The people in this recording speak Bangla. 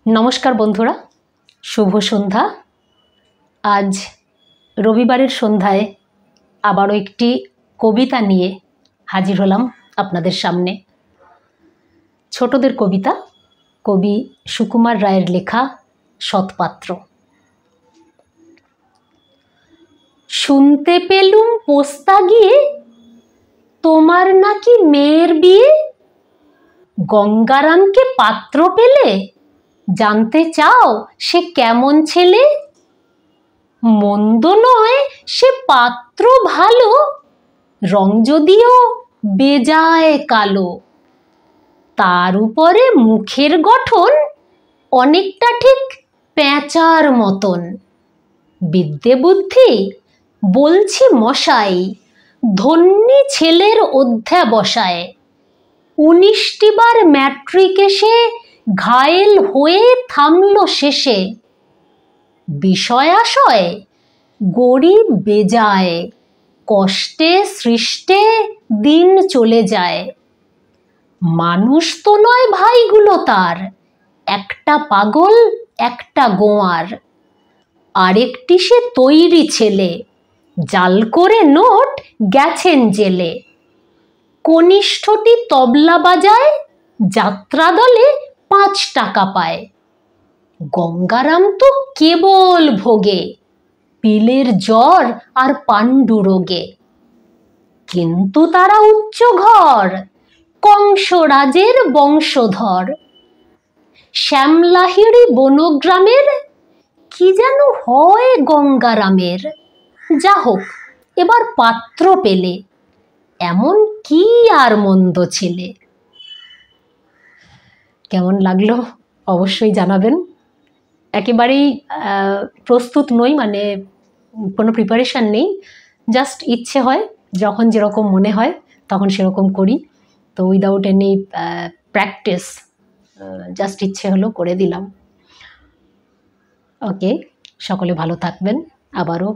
নমস্কার বন্ধুরা, শুভ সন্ধ্যা। আজ রবিবারের সন্ধ্যায় আবারও একটি কবিতা নিয়ে হাজির হলাম আপনাদের সামনে। ছোটদের কবিতা, কবি সুকুমার রায়ের লেখা সৎপাত্র। শুনতে পেলুম পোস্তা গিয়ে তোমার নাকি মেয়ের বিয়ে, গঙ্গারামকে পাত্র পেলে জানতে চাও সে কেমন ছেলে? মন্দ নয় সে পাত্র ভালো, রং যদিও বেজায় কালো। তার উপরে মুখের গঠন অনেকটা ঠিক পেঁচার মতন। বিদ্যে বুদ্ধি বলছি মশাই, ধন্যী ছেলের অধ্যাবসায়। 19টি বার ম্যাট্রিক এসে ঘায়েল হয়ে থামল শেষে। বিষয় আশয় গরিব বেজায়, কষ্টে সৃষ্টে দিন চলে যায়। মানুষ তো নয় ভাইগুলো তার, একটা পাগল একটা গোয়ার। আরেকটি সে তৈরি ছেলে, জাল করে নোট গেছেন জেলে। কনিষ্ঠটি তবলা বাজায়, যাত্রা দলে 5 টাকা পায়। গঙ্গারাম তো কেবল ভোগে, পিলের জ্বর আর পাণ্ডু রোগে। কিন্তু তারা উচ্চ ঘর, কংসরাজের বংশধর। শ্যামলাহিড়ি বনগ্রামের কি যেন হয় গঙ্গারামের। যা হোক, এবার পাত্র পেলে, এমন কি আর মন্দ ছেলে। কেমন লাগলো অবশ্যই জানাবেন। একেবারেই প্রস্তুত নই, মানে কোনো প্রিপারেশান নেই, জাস্ট ইচ্ছে হয়, যখন যেরকম মনে হয় তখন সেরকম করি। তো উইদাউট এনি প্র্যাকটিস, জাস্ট ইচ্ছে হলো করে দিলাম। ওকে, সকলে ভালো থাকবেন। আবারও